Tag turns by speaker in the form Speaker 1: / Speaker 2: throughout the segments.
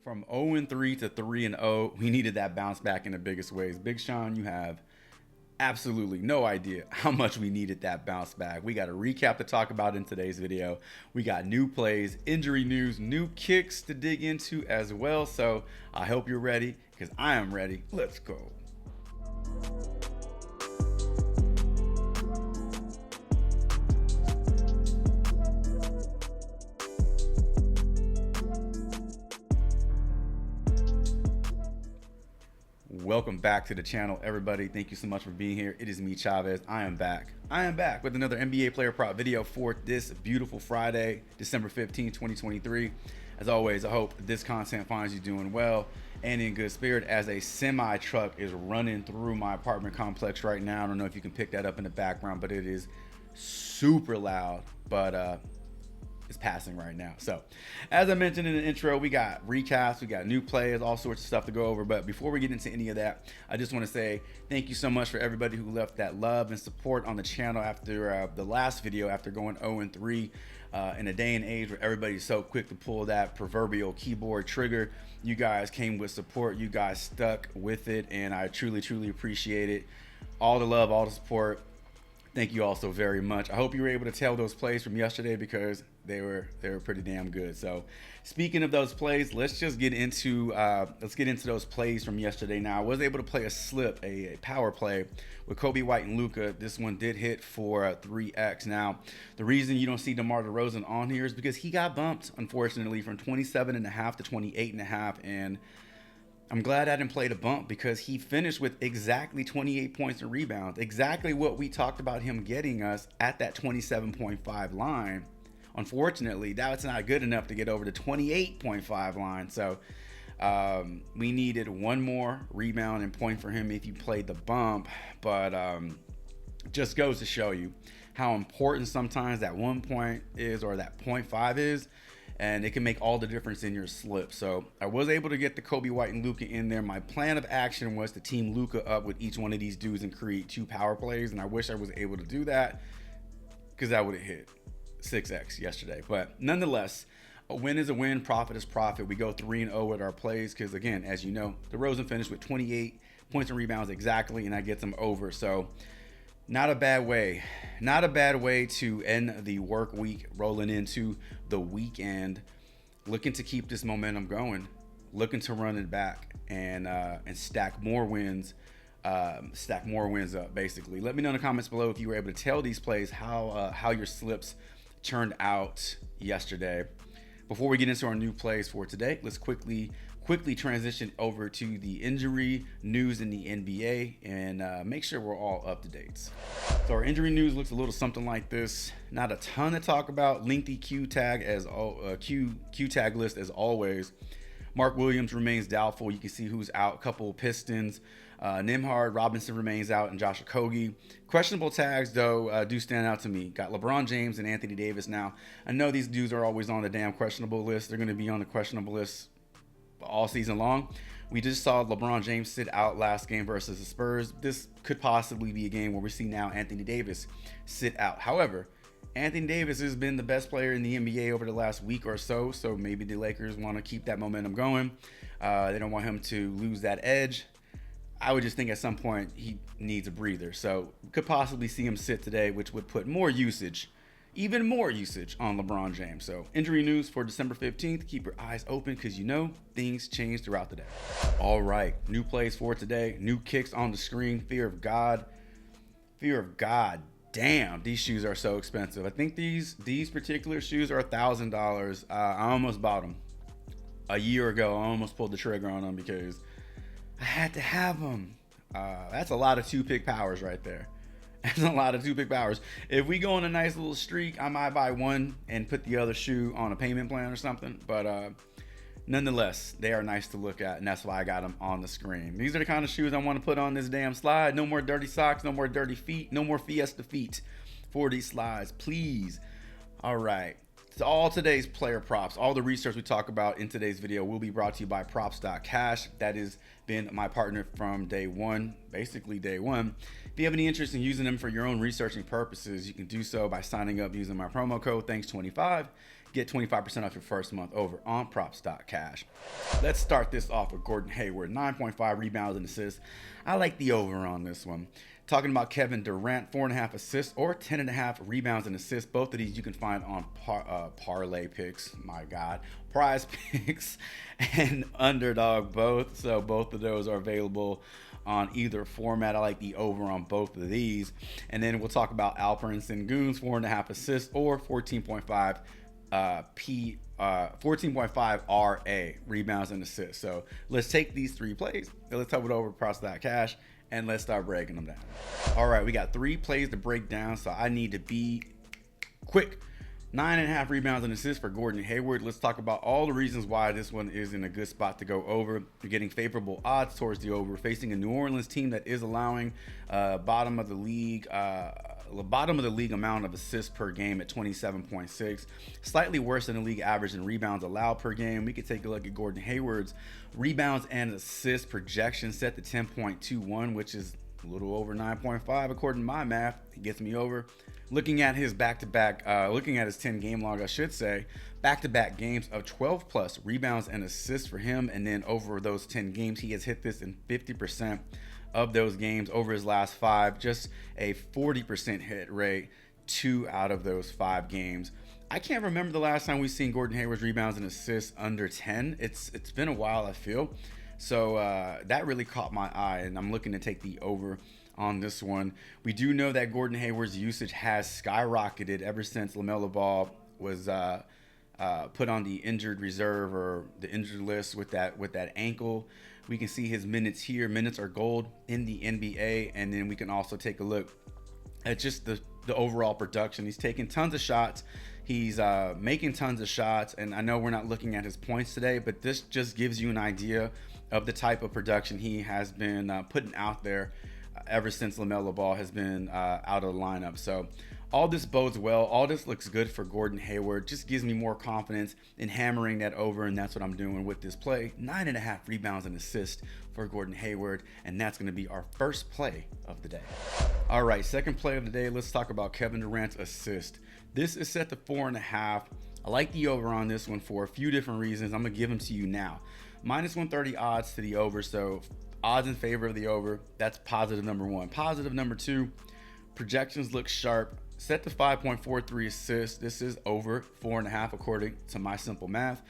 Speaker 1: From 0-3 to 3-0, we needed that bounce back in the biggest ways. Big Sean, you have absolutely no idea how much we needed that bounce back. We got a recap to talk about in today's video. We got new plays, injury news, new kicks to dig into as well. So I hope you're ready because I am ready. Let's go. Welcome back to the channel, everybody. Thank you so much for being here. It is me, Chavez. I am back with another NBA player prop video for this beautiful Friday, December 15, 2023. As always, I hope this content finds you doing well and in good spirit as a semi truck is running through my apartment complex right now. I don't know if you can pick that up in the background, but it is super loud, but is passing right now. So as I mentioned in the intro, we got recaps, we got new players, all sorts of stuff to go over. But before we get into any of that, I just want to say thank you so much for everybody who left that love and support on the channel after the last video, after going 0-3 in a day and age where everybody's so quick to pull that proverbial keyboard trigger. You guys came with support, you guys stuck with it, and I truly appreciate it. All the love, all the support. Thank you all so very much. I hope you were able to tell those plays from yesterday because they were pretty damn good. So speaking of those plays, let's just get into those plays from yesterday. Now I was able to play a slip, a power play with Kobe White and Luka. This one did hit for 3x. Now the reason you don't see DeMar DeRozan on here is because he got bumped, unfortunately, from 27.5 to 28.5, and I'm glad I didn't play the bump because he finished with exactly 28 points and rebounds, exactly what we talked about him getting us at that 27.5 line. Unfortunately, that's not good enough to get over the 28.5 line. So we needed one more rebound and point for him if you played the bump. But just goes to show you how important sometimes that 1 point is, or that 0.5 is. And it can make all the difference in your slip. So I was able to get the Kobe White and Luka in there. My plan of action was to team Luka up with each one of these dudes and create 2 power plays. And I wish I was able to do that because that would have hit 6x yesterday. But nonetheless, a win is a win, profit is profit. We go 3-0 with our plays because, again, as you know, DeRozan finished with 28 points and rebounds exactly, and that gets him over. So not a bad way to end the work week, rolling into the weekend, looking to keep this momentum going, looking to run it back and stack more wins up, basically. Let me know in the comments below if you were able to tell these plays how your slips turned out yesterday. Before we get into our new plays for today, let's quickly transition over to the injury news in the NBA and make sure we're all up to date. So our injury news looks a little something like this. Not a ton to talk about. Lengthy Q tag list as always. Mark Williams remains doubtful. You can see who's out. A couple Pistons. Nembhard Robinson remains out, and Josh Okogie. Questionable tags, though, do stand out to me. Got LeBron James and Anthony Davis. Now, I know these dudes are always on the damn questionable list. They're going to be on the questionable list all season long. We just saw LeBron James sit out last game versus the Spurs. This could possibly be a game where we see now Anthony Davis sit out. However, Anthony Davis has been the best player in the NBA over the last week or so, so maybe the Lakers want to keep that momentum going. They don't want him to lose that edge. I would just think at some point he needs a breather. So we could possibly see him sit today, which would put even more usage on LeBron James. So injury news for December 15th. Keep your eyes open because you know things change throughout the day. All right, new plays for today. New kicks on the screen. Fear of God. Damn, these shoes are so expensive. I think these particular shoes are $1,000. I almost bought them a year ago. I almost pulled the trigger on them because I had to have them. That's a lot of 2-pick powers right there. That's a lot of 2-pick powers. If we go on a nice little streak, I might buy one and put the other shoe on a payment plan or something. But nonetheless, they are nice to look at, and that's why I got them on the screen. These are the kind of shoes I want to put on this damn slide. No more dirty socks, no more dirty feet, no more Fiesta feet for these slides, please. All right. So all today's player props, all the research we talk about in today's video will be brought to you by props.cash. That has been my partner from day one, basically day one. If you have any interest in using them for your own researching purposes, you can do so by signing up using my promo code Thanks25. Get 25% off your first month over on props.cash. Let's start this off with Gordon Hayward, 9.5 rebounds and assists. I like the over on this one. Talking about Kevin Durant, 4.5 assists or 10.5 rebounds and assists. Both of these you can find on parlay picks. My God, prize picks and underdog both. So both of those are available on either format. I like the over on both of these. And then we'll talk about Alperen Sengun's 4.5 assists or 14.5 14.5 RA rebounds and assists. So let's take these three plays and let's top it over props.cash and let's start breaking them down. All right, we got 3 plays to break down, so I need to be quick. 9.5 rebounds and assists for Gordon Hayward. Let's talk about all the reasons why this one is in a good spot to go over. You're getting favorable odds towards the over, facing a New Orleans team that is allowing bottom of the league amount of assists per game at 27.6, slightly worse than the league average in rebounds allowed per game. We could take a look at Gordon Hayward's rebounds and assists projection set to 10.21, which is a little over 9.5 according to my math. It gets me over. Looking at his looking at his 10 game log, I should say, back-to-back games of 12 plus rebounds and assists for him. And then over those 10 games, he has hit this in 50% of those games. Over his last 5, just a 40% hit rate, 2 out of those 5 games. I can't remember the last time we've seen Gordon Hayward's rebounds and assists under 10. It's been a while, I feel. So that really caught my eye, and I'm looking to take the over on this one. We do know that Gordon Hayward's usage has skyrocketed ever since LaMelo Ball was put on the injured reserve or the injured list with that ankle. We can see his minutes here. Minutes are gold in the NBA, and then we can also take a look at just the overall production. He's taking tons of shots. He's making tons of shots, and I know we're not looking at his points today, but this just gives you an idea of the type of production he has been putting out there ever since LaMelo Ball has been out of the lineup. So all this bodes well. All this looks good for Gordon Hayward. Just gives me more confidence in hammering that over, and that's what I'm doing with this play. 9.5 rebounds and assists for Gordon Hayward, and that's going to be our first play of the day. All right, second play of the day. Let's talk about Kevin Durant's assist. This is set to 4.5. I like the over on this one for a few different reasons. I'm going to give them to you now. -130 odds to the over, so odds in favor of the over. That's positive number 1. Positive number 2, projections look sharp. Set to 5.43 assists. This is over 4.5 according to my simple math.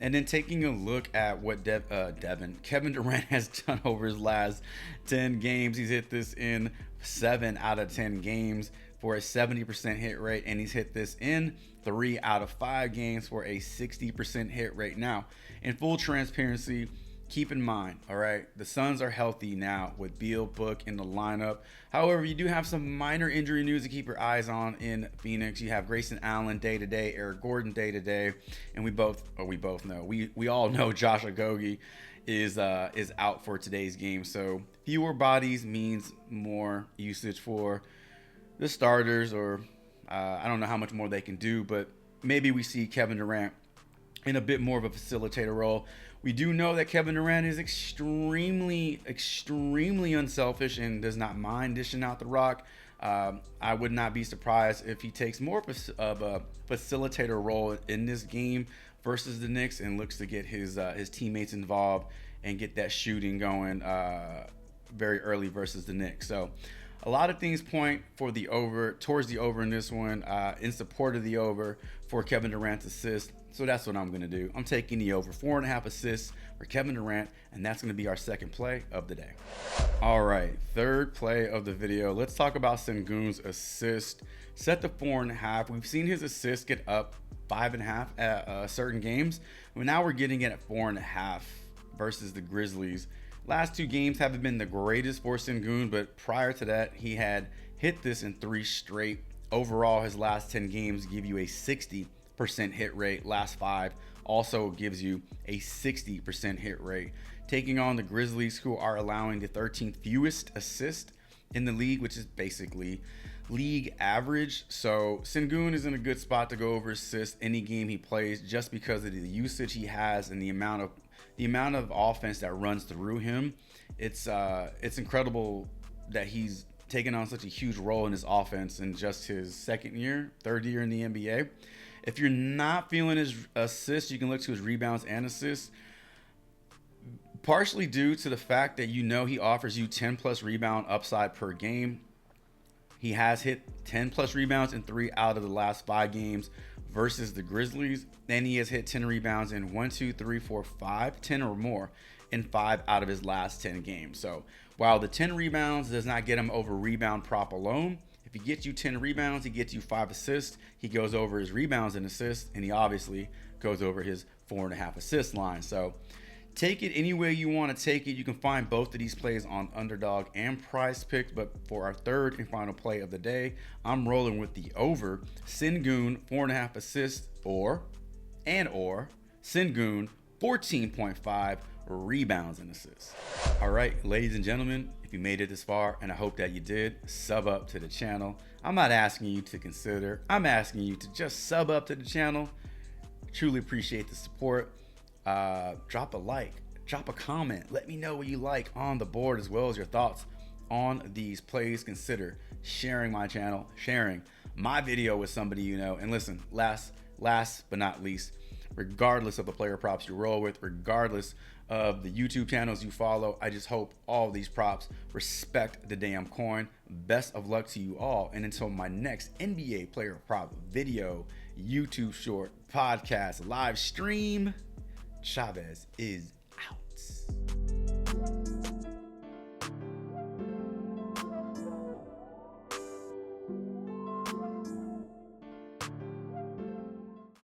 Speaker 1: And then taking a look at what Kevin Durant has done over his last 10 games. He's hit this in 7 out of 10 games for a 70% hit rate, and he's hit this in 3 out of 5 games for a 60% hit rate. Now, in full transparency, keep in mind, all right, the Suns are healthy now with Beal, Book in the lineup. However, you do have some minor injury news to keep your eyes on in Phoenix. You have Grayson Allen day-to-day, Eric Gordon day-to-day, and we all know Josh Okogie is out for today's game. So fewer bodies means more usage for the starters, or I don't know how much more they can do, but maybe we see Kevin Durant in a bit more of a facilitator role. We do know that Kevin Durant is extremely unselfish and does not mind dishing out the rock. I would not be surprised if he takes more of a facilitator role in this game versus the Knicks and looks to get his teammates involved and get that shooting going very early versus the Knicks. So a lot of things point for the over, towards the over in this one, in support of the over for Kevin Durant's assist. So that's what I'm going to do. I'm taking the over 4.5 assists for Kevin Durant, and that's going to be our second play of the day. All right, third play of the video. Let's talk about Sengun's assist. Set to 4.5. We've seen his assist get up 5.5 at certain games, but now we're getting it at 4.5 versus the Grizzlies. Last 2 games haven't been the greatest for Sengun, but prior to that, he had hit this in 3 straight. Overall, his last 10 games give you a 60% hit rate. Last 5 also gives you a 60% hit rate. Taking on the Grizzlies, who are allowing the 13th fewest assists in the league, which is basically league average. So Sengun is in a good spot to go over assists any game he plays, just because of the usage he has and the amount of offense that runs through him. It's incredible that he's taken on such a huge role in his offense in just his third year in the NBA. If you're not feeling his assists, you can look to his rebounds and assists. Partially due to the fact that he offers you 10 plus rebound upside per game. He has hit 10 plus rebounds in 3 out of the last 5 games versus the Grizzlies. And he has hit 10 rebounds in 10 or more in 5 out of his last 10 games. So while the 10 rebounds does not get him over rebound prop alone, if he gets you 10 rebounds, he gets you 5 assists. He goes over his rebounds and assists, and he obviously goes over his 4.5 assist line. So take it any way you want to take it. You can find both of these plays on Underdog and Prizepicks. But for our third and final play of the day, I'm rolling with the over Sengun 4.5 assists or Sengun 14.5 rebounds and assists. All right, ladies and gentlemen, if you made it this far, and I hope that you did, sub up to the channel. I'm not asking you to consider. I'm asking you to just sub up to the channel. Truly appreciate the support. Drop a like, drop a comment. Let me know what you like on the board, as well as your thoughts on these plays. Consider sharing my channel, sharing my video with somebody you know. And listen, last but not least, regardless of the player props you roll with, regardless of the YouTube channels you follow, I just hope all these props respect the damn coin. Best of luck to you all. And until my next NBA player prop video, YouTube short, podcast, live stream, Chavez is